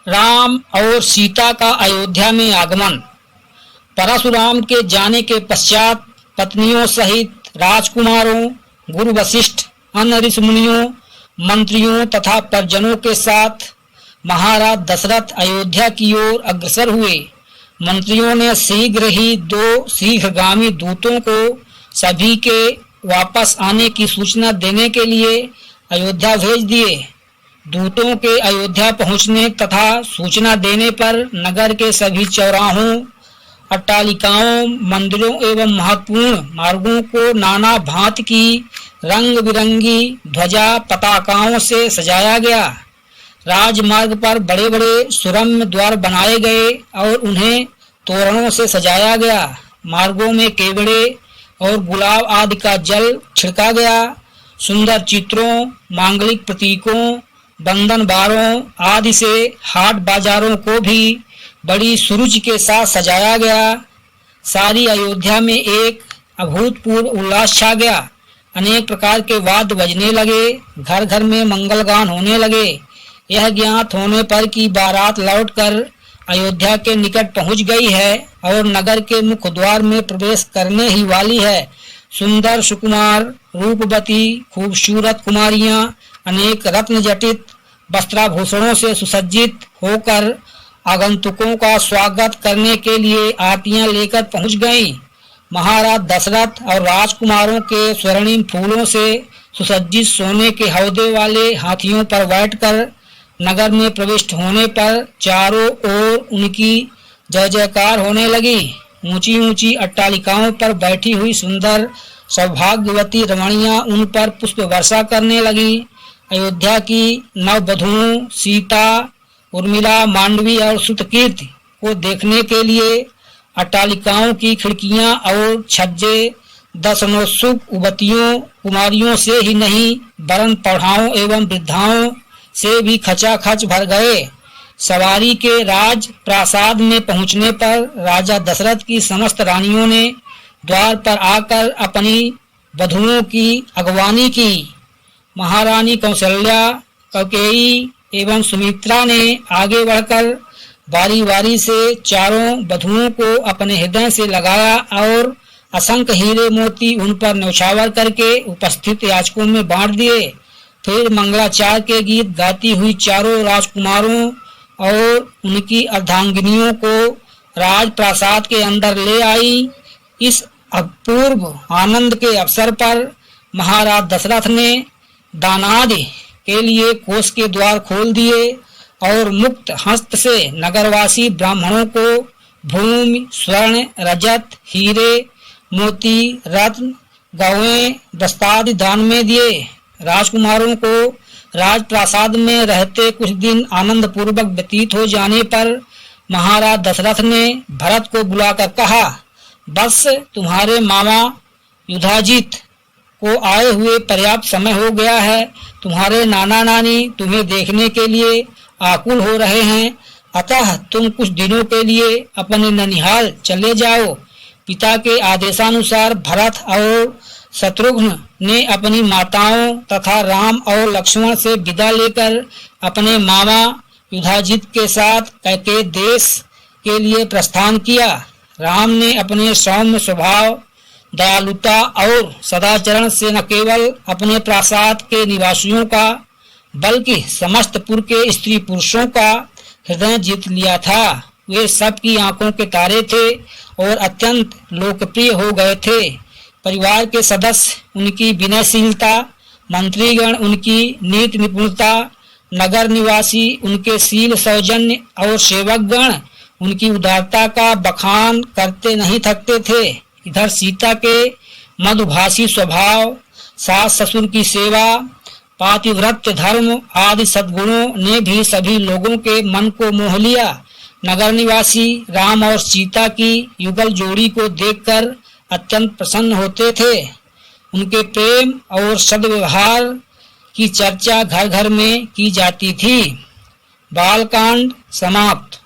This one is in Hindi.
राम और सीता का अयोध्या में आगमन। परशुराम के जाने के पश्चात पत्नियों सहित राजकुमारों, गुरु वशिष्ठ, अन्य ऋषि मुनियों, मंत्रियों तथा परिजनों के साथ महाराज दशरथ अयोध्या की ओर अग्रसर हुए। मंत्रियों ने शीघ्र ही 2 शीघ्रगामी दूतों को सभी के वापस आने की सूचना देने के लिए अयोध्या भेज दिए। दूतों के अयोध्या पहुंचने तथा सूचना देने पर नगर के सभी चौराहों, अट्टालिकाओं, मंदिरों एवं महत्वपूर्ण मार्गों को नाना भांति की रंग बिरंगी ध्वजा पताकाओं से सजाया गया। राजमार्ग पर बड़े बड़े सुरम्य द्वार बनाए गए और उन्हें तोरणों से सजाया गया। मार्गों में केवड़े और गुलाब आदि का जल छिड़का गया। सुंदर चित्रों, मांगलिक प्रतीकों, बंधन बारों आदि से हाट बाजारों को भी बड़ी सुरुचि के साथ सजाया गया। सारी अयोध्या में एक अभूतपूर्व उल्लास छा गया। अनेक प्रकार के वाद्य बजने लगे, घर घर में मंगलगान होने लगे। यह ज्ञात होने पर कि बारात लौटकर अयोध्या के निकट पहुंच गई है और नगर के मुख्य द्वार में प्रवेश करने ही वाली है, सुंदर सुकुमार, रूपवती, खूबसूरत कुमारियां अनेक रत्न जटित वस्त्राभूषणों से सुसज्जित होकर आगंतुकों का स्वागत करने के लिए आरतियां लेकर पहुंच गईं। महाराज दशरथ और राजकुमारों के स्वर्णिम फूलों से सुसज्जित सोने के हौदे वाले हाथियों पर बैठकर नगर में प्रविष्ट होने पर चारों ओर उनकी जय जयकार होने लगी। ऊंची ऊंची अट्टालिकाओं पर बैठी हुई सुंदर सौभाग्यवती रमणियां उन पर पुष्प वर्षा करने लगी। अयोध्या की नववधुओं सीता, उर्मिला, मांडवी और सुतकीर्ति को देखने के लिए अट्टालिकाओं की खिड़कियां और छज्जे दर्शनोत्सुक युवतियों कुमारियों से ही नहीं वरन प्रौढ़ाओं एवं वृद्धाओं से भी खचाखच भर गए। सवारी के राज प्रासाद में पहुंचने पर राजा दशरथ की समस्त रानियों ने द्वार पर आकर अपनी वधुओं की अगवानी की। महारानी कौशल्या, कैकेयी एवं सुमित्रा ने आगे बढ़कर बारी बारी से चारों वधुओं को अपने हृदय से लगाया और असंख्य हीरे मोती उन पर न्यौछावर करके उपस्थित याचकों में बांट दिए। फिर मंगलाचार के गीत गाती हुई चारों राजकुमारों और उनकी अर्धांगिनियों को राजप्रासाद के अंदर ले आई। इस अपूर्व आनंद के अवसर पर महाराज दशरथ ने दानादि के लिए कोष के द्वार खोल दिए और मुक्त हस्त से नगरवासी ब्राह्मणों को भूमि, स्वर्ण, रजत, हीरे, मोती, रत्न, गौएं, दस्तादि दान में दिए। राजकुमारों को राजप्रासाद में रहते कुछ दिन आनंद पूर्वक व्यतीत हो जाने पर महाराज दशरथ ने भरत को बुलाकर कहा, बस तुम्हारे मामा युधाजित को आए हुए पर्याप्त समय हो गया है। तुम्हारे नाना नानी तुम्हें देखने के लिए आकुल हो रहे हैं, अतः तुम कुछ दिनों के लिए अपने ननिहाल चले जाओ। पिता के आदेशानुसार भरत और शत्रुघ्न ने अपनी माताओं तथा राम और लक्ष्मण से विदा लेकर अपने मामा युधाजित के साथ कैकेयी देश के लिए प्रस्थान किया। राम ने अपने सौम्य स्वभाव, दयालुता और सदाचरण से न केवल अपने प्रासाद के निवासियों का बल्कि समस्त पुर के स्त्री पुरुषों का हृदय जीत लिया था। वे सबकी आंखों के तारे थे और अत्यंत लोकप्रिय हो गए थे। परिवार के सदस्य उनकी विनयशीलता, मंत्रीगण उनकी नीति निपुणता, नगर निवासी उनके शील सौजन्य और सेवकगण उनकी उदारता का बखान करते नहीं थकते थे। इधर सीता के मधुभाषी स्वभाव, सास ससुर की सेवा, पातिव्रत्य धर्म आदि सद्गुणों ने भी सभी लोगों के मन को मोह लिया। नगर निवासी राम और सीता की युगल जोड़ी को देखकर अत्यंत प्रसन्न होते थे। उनके प्रेम और सद्व्यवहार की चर्चा घर घर में की जाती थी। बालकांड समाप्त।